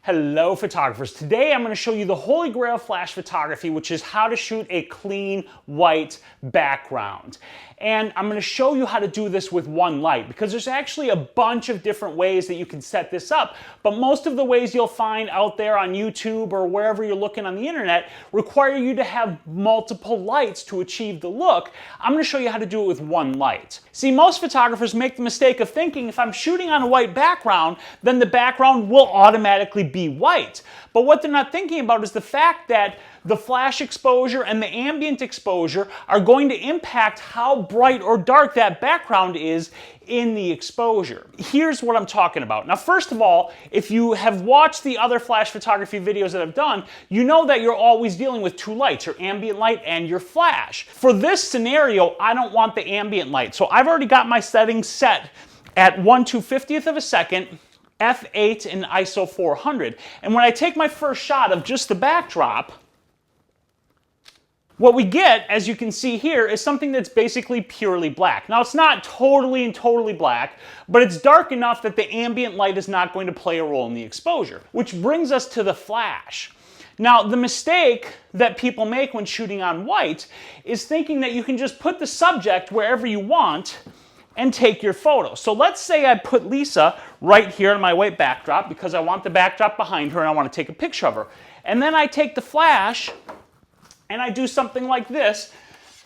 Hello photographers. Today I'm going to show you the holy grail of flash photography, which is how to shoot a clean white background. And I'm going to show you how to do this with one light, because there's actually a bunch of different ways that you can set this up, but most of the ways you'll find out there on YouTube or wherever you're looking on the internet require you to have multiple lights to achieve the look. I'm going to show you how to do it with one light. See, most photographers make the mistake of thinking if I'm shooting on a white background, then the background will automatically be white. But what they're not thinking about is the fact that the flash exposure and the ambient exposure are going to impact how bright or dark that background is in the exposure. Here's what I'm talking about. Now, first of all, if you have watched the other flash photography videos that I've done, you know that you're always dealing with two lights, your ambient light and your flash. For this scenario, I don't want the ambient light, so I've already got my settings set at 1/250th of a second, f8 and ISO 400. And when I take my first shot of just the backdrop, what we get, as you can see here, is something that's basically purely black. Now, it's not totally black, but it's dark enough that the ambient light is not going to play a role in the exposure. Which brings us to the flash. Now, the mistake that people make when shooting on white is thinking that you can just put the subject wherever you want and take your photo. So let's say I put Lisa right here on my white backdrop because I want the backdrop behind her and I want to take a picture of her. And then I take the flash and I do something like this,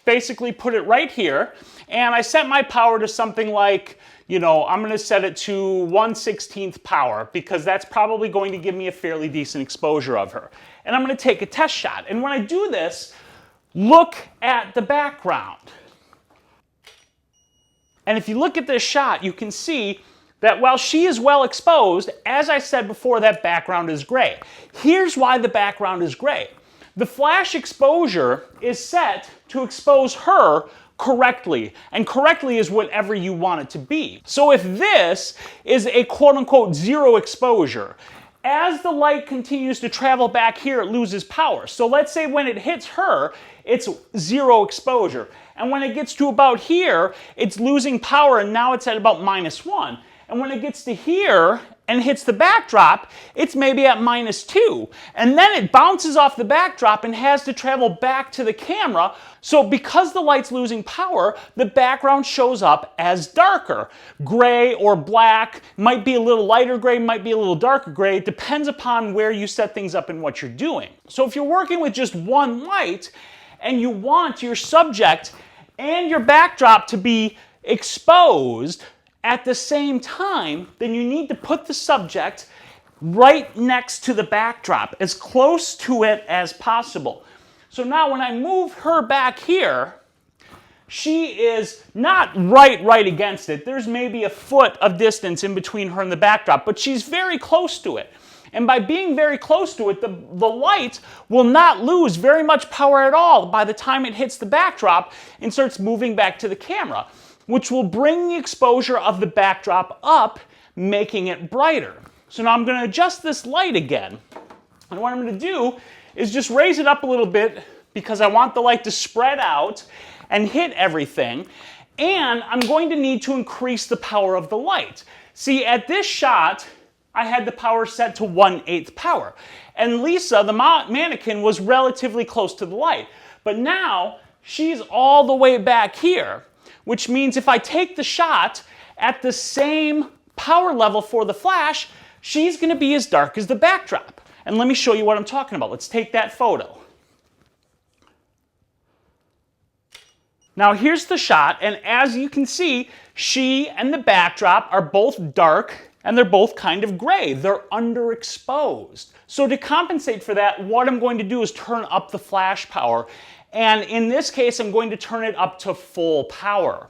basically put it right here, and I set my power to something like, I'm going to set it to 1/16th power because that's probably going to give me a fairly decent exposure of her. And I'm going to take a test shot. And when I do this, look at the background. And if you look at this shot, you can see that while she is well exposed, as I said before, that background is gray. Here's why the background is gray. The flash exposure is set to expose her correctly, and correctly is whatever you want it to be. So if this is a quote-unquote zero exposure, as the light continues to travel back here, it loses power. So let's say when it hits her, it's zero exposure. And when it gets to about here, it's losing power, and now it's at about -1. And when it gets to here and hits the backdrop, it's maybe at -2. And then it bounces off the backdrop and has to travel back to the camera. So because the light's losing power, the background shows up as darker. Gray or black, might be a little lighter gray, might be a little darker gray. It depends upon where you set things up and what you're doing. So if you're working with just one light and you want your subject and your backdrop to be exposed at the same time, then you need to put the subject right next to the backdrop, as close to it as possible. So now when I move her back here, she is not right against it. There's maybe a foot of distance in between her and the backdrop, but she's very close to it. And by being very close to it, the light will not lose very much power at all by the time it hits the backdrop and starts moving back to the camera, which will bring the exposure of the backdrop up, making it brighter. So now I'm going to adjust this light again. And what I'm going to do is just raise it up a little bit because I want the light to spread out and hit everything. And I'm going to need to increase the power of the light. See, at this shot, I had the power set to 1/8 power. And Lisa, the mannequin, was relatively close to the light. But now, she's all the way back here, which means if I take the shot at the same power level for the flash, she's going to be as dark as the backdrop. And let me show you what I'm talking about. Let's take that photo. Now here's the shot, and as you can see, she and the backdrop are both dark, and they're both kind of gray. They're underexposed. So to compensate for that, what I'm going to do is turn up the flash power. And in this case, I'm going to turn it up to full power.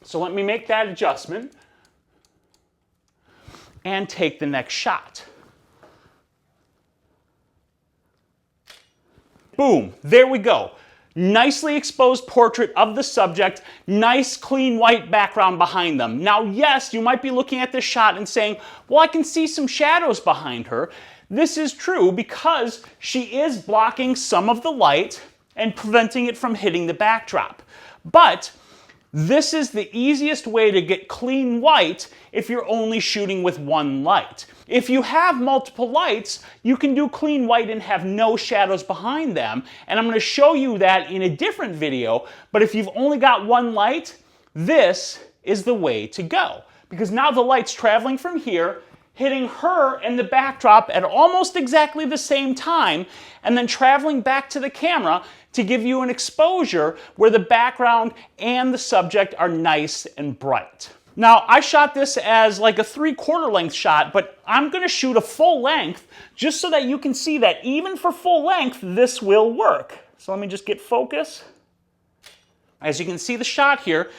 So let me make that adjustment and take the next shot. Boom, there we go. Nicely exposed portrait of the subject, nice clean white background behind them. Now, yes, you might be looking at this shot and saying, well, I can see some shadows behind her. This is true because she is blocking some of the light and preventing it from hitting the backdrop. But This is the easiest way to get clean white if you're only shooting with one light. If you have multiple lights, you can do clean white and have no shadows behind them, and I'm going to show you that in a different video, but if you've only got one light, this is the way to go. Because now the light's traveling from here, hitting her and the backdrop at almost exactly the same time, and then traveling back to the camera to give you an exposure where the background and the subject are nice and bright. Now, I shot this as like a 3/4 length shot, but I'm going to shoot a full length just so that you can see that even for full length, this will work. So let me just get focus. As you can see the shot here,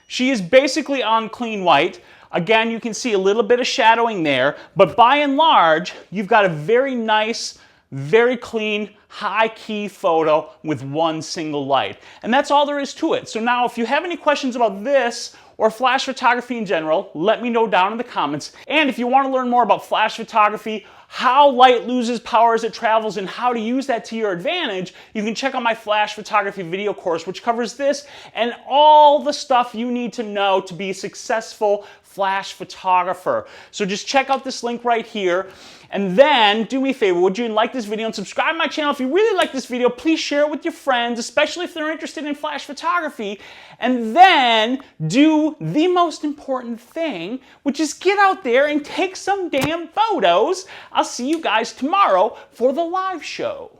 she is basically on clean white. Again, you can see a little bit of shadowing there, but by and large, you've got a very nice, very clean, high-key photo with one single light. And that's all there is to it. So now if you have any questions about this or flash photography in general, let me know down in the comments. And if you want to learn more about flash photography, how light loses power as it travels, and how to use that to your advantage, you can check out my flash photography video course, which covers this and all the stuff you need to know to be a successful flash photographer. So just check out this link right here, and then do me a favor, would you like this video and subscribe to my channel? If you really like this video, please share it with your friends, especially if they're interested in flash photography, and then do the most important thing, which is get out there and take some damn photos. I'll see you guys tomorrow for the live show.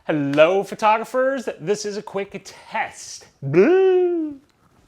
Hello, photographers. This is a quick test. Boo!